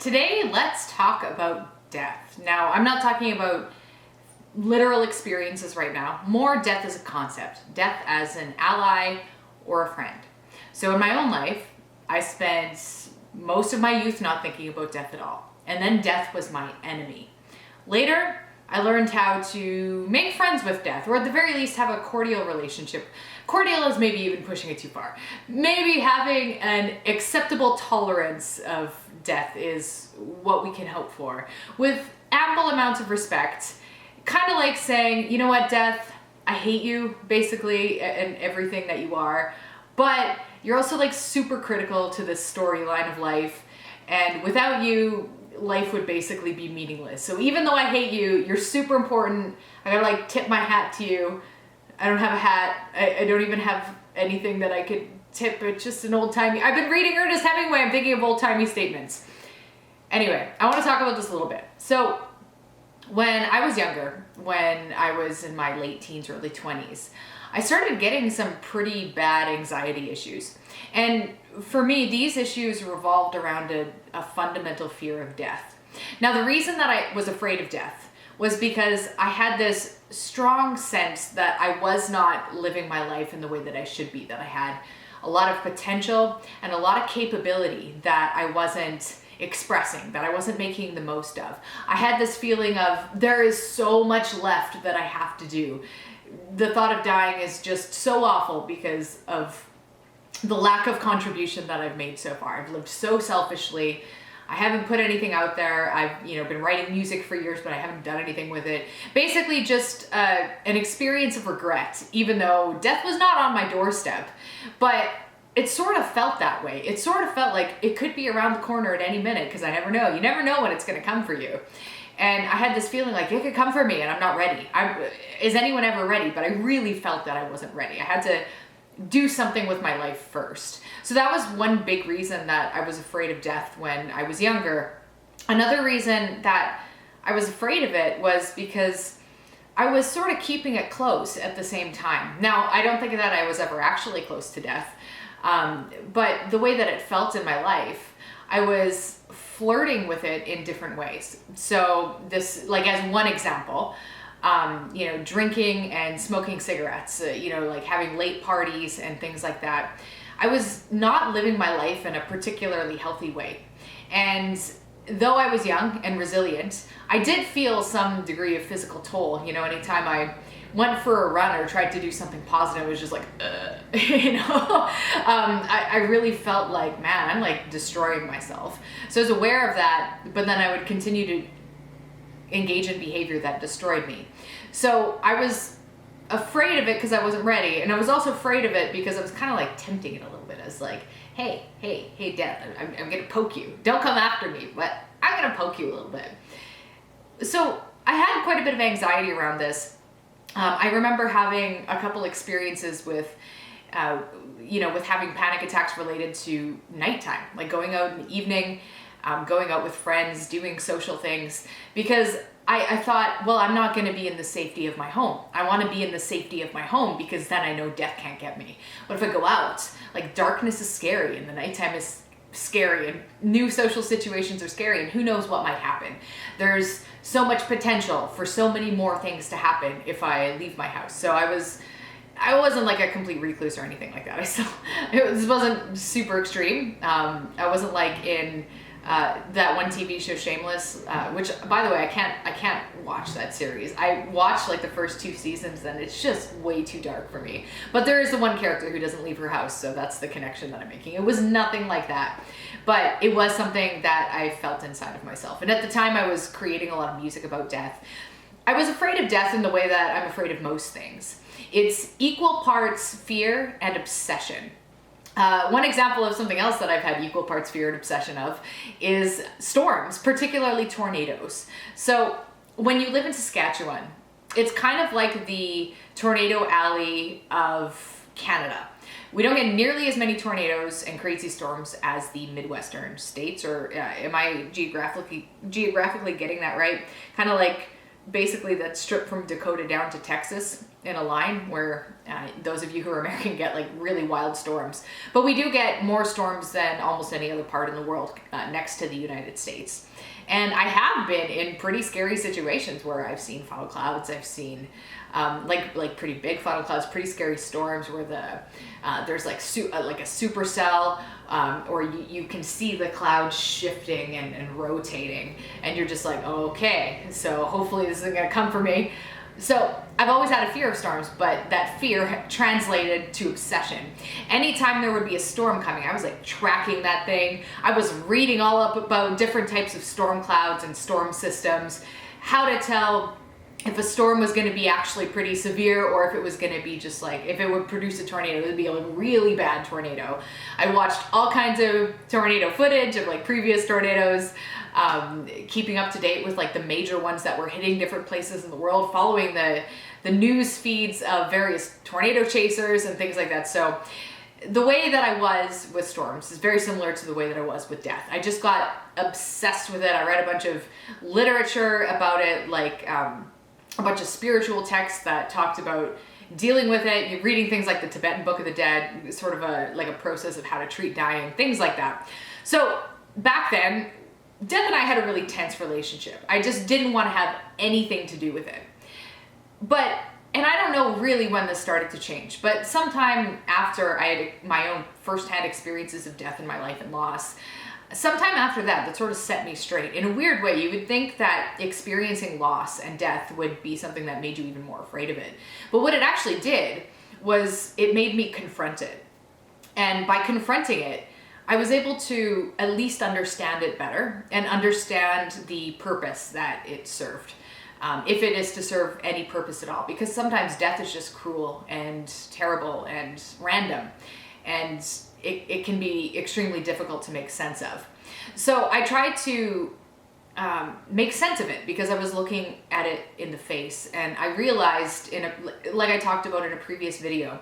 today let's talk about death. Now, I'm not talking about literal experiences right now, more death as a concept, death as an ally or a friend. So in my own life, I spent most of my youth not thinking about death at all. And then death was my enemy. Later, I learned how to make friends with death, or at the very least have a cordial relationship. Cordial is maybe even pushing it too far. Maybe having an acceptable tolerance of death is what we can hope for, with ample amounts of respect. Kind of like saying, you know what, death, I hate you, basically, and everything that you are, but you're also like super critical to this storyline of life, and without you, life would basically be meaningless. So even though I hate you, you're super important. I gotta like tip my hat to you. I don't have a hat. I don't even have anything that I could tip. It's just an old-timey. I've been reading Ernest Hemingway. I'm thinking of old-timey statements. Anyway, I want to talk about this a little bit. So when I was younger, when I was in my late teens, early 20s, I started getting some pretty bad anxiety issues. And for me, these issues revolved around a fundamental fear of death. Now, the reason that I was afraid of death was because I had this strong sense that I was not living my life in the way that I should be, that I had a lot of potential and a lot of capability that I wasn't expressing, that I wasn't making the most of. I had this feeling of there is so much left that I have to do. The thought of dying is just so awful because of the lack of contribution that I've made so far. I've lived so selfishly. I haven't put anything out there. I've been writing music for years, but I haven't done anything with it. Basically just an experience of regret, even though death was not on my doorstep. But it sort of felt that way. It sort of felt like it could be around the corner at any minute, because I never know. You never know when it's going to come for you. And I had this feeling like it could come for me and I'm not ready. Is anyone ever ready? But I really felt that I wasn't ready. I had to do something with my life first. So that was one big reason that I was afraid of death when I was younger. Another reason that I was afraid of it was because I was sort of keeping it close at the same time. Now, I don't think that I was ever actually close to death, but the way that it felt in my life, I was flirting with it in different ways. So this, like as one example, drinking and smoking cigarettes, like having late parties and things like that. I was not living my life in a particularly healthy way. And though I was young and resilient, I did feel some degree of physical toll. Anytime I went for a run or tried to do something positive, it was just like, I really felt like, man, I'm like destroying myself. So I was aware of that, but then I would continue to engage in behavior that destroyed me. So I was afraid of it because I wasn't ready. And I was also afraid of it because I was kind of like tempting it a little bit. I was like, hey, death, I'm going to poke you. Don't come after me, but I'm going to poke you a little bit. So I had quite a bit of anxiety around this. I remember having a couple experiences with having panic attacks related to nighttime, like going out in the evening, going out with friends, doing social things, because I thought, well, I'm not going to be in the safety of my home. I want to be in the safety of my home because then I know death can't get me. But if I go out, like darkness is scary and the nighttime is scary and new social situations are scary and who knows what might happen. There's so much potential for so many more things to happen if I leave my house. So I wasn't like a complete recluse or anything like that. It wasn't super extreme. I wasn't like in that one TV show Shameless, which by the way, I can't watch that series. I watched like the first 2 seasons and it's just way too dark for me. But there is the one character who doesn't leave her house, so that's the connection that I'm making. It was nothing like that, but it was something that I felt inside of myself. And at the time I was creating a lot of music about death. I was afraid of death in the way that I'm afraid of most things. It's equal parts fear and obsession. One example of something else that I've had equal parts fear and obsession of is storms, particularly tornadoes. So when you live in Saskatchewan, it's kind of like the tornado alley of Canada. We don't get nearly as many tornadoes and crazy storms as the Midwestern states, or am I geographically getting that right? Kind of like basically that strip from Dakota down to Texas in a line where those of you who are American get like really wild storms. But we do get more storms than almost any other part in the world next to the United States. And I have been in pretty scary situations where I've seen funnel clouds. I've seen like pretty big funnel clouds, pretty scary storms where there's like a supercell, or you can see the clouds shifting and rotating, and you're just like, oh, okay, so hopefully this isn't gonna come for me. So I've always had a fear of storms, but that fear translated to obsession. Anytime there would be a storm coming, I was like tracking that thing. I was reading all up about different types of storm clouds and storm systems, how to tell if a storm was going to be actually pretty severe, or if it was going to be just like, if it would produce a tornado, it would be a really bad tornado. I watched all kinds of tornado footage of like previous tornadoes, keeping up to date with like the major ones that were hitting different places in the world, following the news feeds of various tornado chasers and things like that. So the way that I was with storms is very similar to the way that I was with death. I just got obsessed with it. I read a bunch of literature about it, like a bunch of spiritual texts that talked about dealing with it. You're reading things like the Tibetan Book of the Dead, sort of like a process of how to treat dying, things like that. So back then, death and I had a really tense relationship. I just didn't want to have anything to do with it. And I don't know really when this started to change, but sometime after I had my own firsthand experiences of death in my life and loss, sometime after that sort of set me straight. In a weird way, you would think that experiencing loss and death would be something that made you even more afraid of it. But what it actually did was it made me confront it. And by confronting it, I was able to at least understand it better and understand the purpose that it served. If it is to serve any purpose at all, because sometimes death is just cruel and terrible and random, and it can be extremely difficult to make sense of. So I tried to make sense of it because I was looking at it in the face, and I realized, like I talked about in a previous video,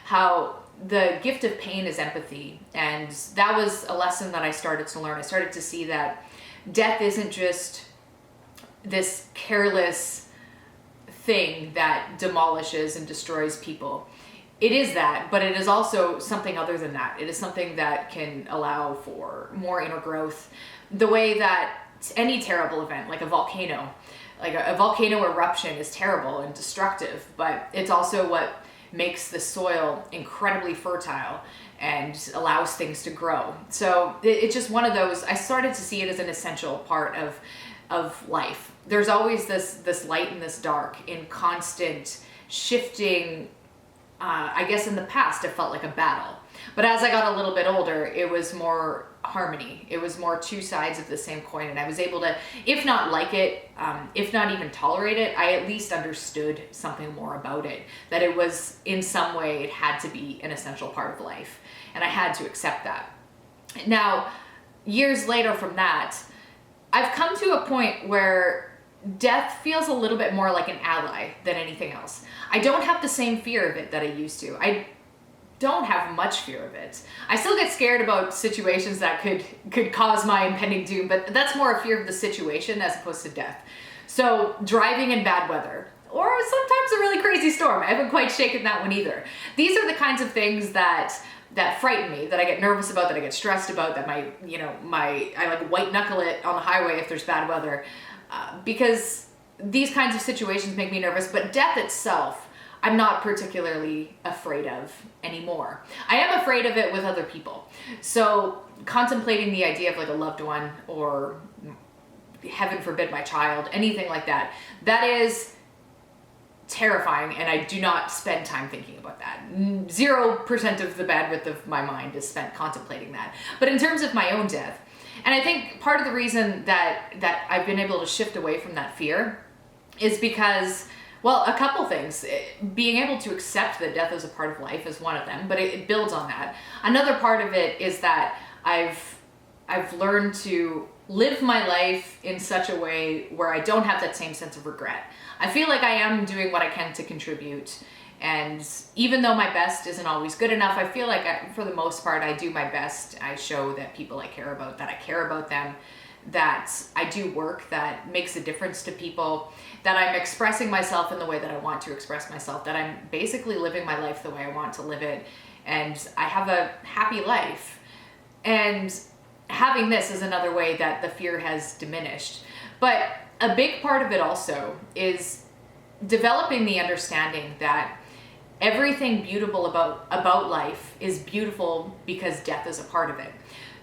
how the gift of pain is empathy, and that was a lesson that I started to learn. I started to see that death isn't just this careless thing that demolishes and destroys people. It is that, but it is also something other than that. It is something that can allow for more inner growth. The way that any terrible event, like a volcano eruption is terrible and destructive, but it's also what makes the soil incredibly fertile and allows things to grow. So it's just one of those, I started to see it as an essential part of life. There's always this light and this dark in constant shifting. I guess in the past it felt like a battle, but as I got a little bit older, it was more harmony. It was more two sides of the same coin, and I was able to, if not like it, if not even tolerate it, I at least understood something more about it, that it was in some way, it had to be an essential part of life, and I had to accept that. Now, years later from that, I've come to a point where death feels a little bit more like an ally than anything else. I don't have the same fear of it that I used to. I don't have much fear of it. I still get scared about situations that could cause my impending doom, but that's more a fear of the situation as opposed to death. So driving in bad weather, or sometimes a really crazy storm. I haven't quite shaken that one either. These are the kinds of things that frighten me, that I get nervous about, that I get stressed about, that I like white knuckle it on the highway if there's bad weather, because these kinds of situations make me nervous. But death itself, I'm not particularly afraid of anymore. I am afraid of it with other people. So contemplating the idea of like a loved one, or heaven forbid my child, anything like that, that is terrifying, and I do not spend time thinking about that. 0% of the bandwidth of my mind is spent contemplating that. But in terms of my own death, and I think part of the reason that I've been able to shift away from that fear is because, well, a couple things. Being able to accept that death is a part of life is one of them, but it builds on that. Another part of it is that I've learned to live my life in such a way where I don't have that same sense of regret. I feel like I am doing what I can to contribute, and even though my best isn't always good enough, I feel like for the most part I do my best. I show that people I care about, that I care about them, that I do work that makes a difference to people, that I'm expressing myself in the way that I want to express myself, that I'm basically living my life the way I want to live it, and I have a happy life. And having this is another way that the fear has diminished. But a big part of it also is developing the understanding that everything beautiful about life is beautiful because death is a part of it.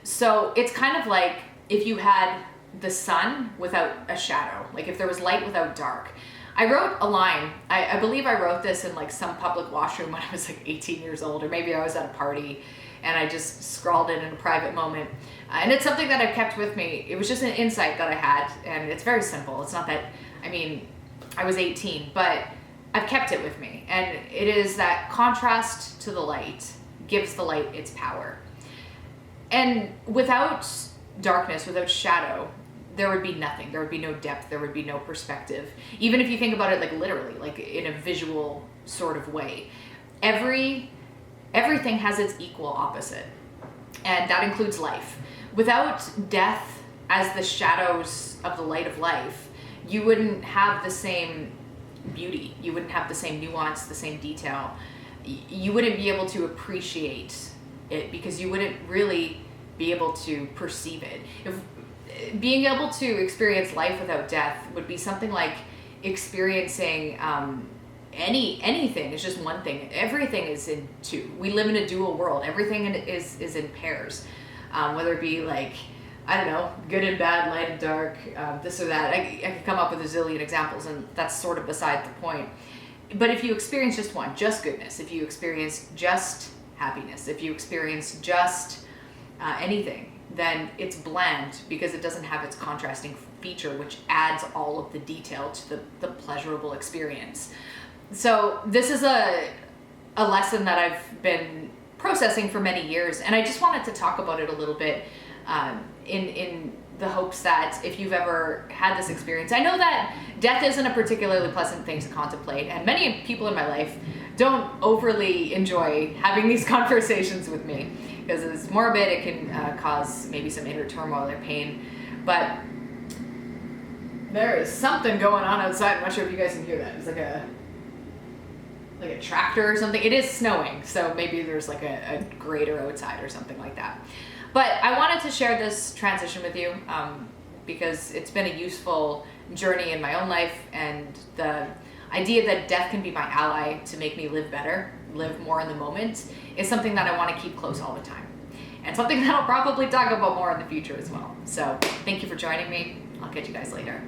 So it's kind of like if you had the sun without a shadow, like if there was light without dark. I wrote a line, I believe I wrote this in like some public washroom when I was like 18 years old, or maybe I was at a party and I just scrawled it in a private moment. And it's something that I've kept with me. It was just an insight that I had, and it's very simple. It's not that, I mean, I was 18, but I've kept it with me. And it is that contrast to the light gives the light its power. And without darkness, without shadow, there would be nothing. There would be no depth. There would be no perspective. Even if you think about it like literally, like in a visual sort of way. Everything has its equal opposite, and that includes life. Without death as the shadows of the light of life, you wouldn't have the same beauty. You wouldn't have the same nuance, the same detail. You wouldn't be able to appreciate it because you wouldn't really be able to perceive it. If being able to experience life without death would be something like experiencing anything is just one thing. Everything is in two. We live in a dual world. Everything is in pairs, whether it be like, I don't know, good and bad, light and dark, this or that. I could come up with a zillion examples, and that's sort of beside the point. But if you experience just one, just goodness, if you experience just happiness, if you experience just anything, then it's bland because it doesn't have its contrasting feature, which adds all of the detail to the pleasurable experience. So this is a lesson that I've been processing for many years, and I just wanted to talk about it a little bit in the hopes that if you've ever had this experience, I know that death isn't a particularly pleasant thing to contemplate, and many people in my life don't overly enjoy having these conversations with me because it's morbid. It can cause maybe some inner turmoil or pain, but there is something going on outside. I'm not sure if you guys can hear that. It's like a tractor or something. It is snowing, so maybe there's like a grater outside or something like that. But I wanted to share this transition with you because it's been a useful journey in my own life, and the idea that death can be my ally to make me live better, live more in the moment, is something that I want to keep close all the time, and something that I'll probably talk about more in the future as well. So thank you for joining me. I'll catch you guys later.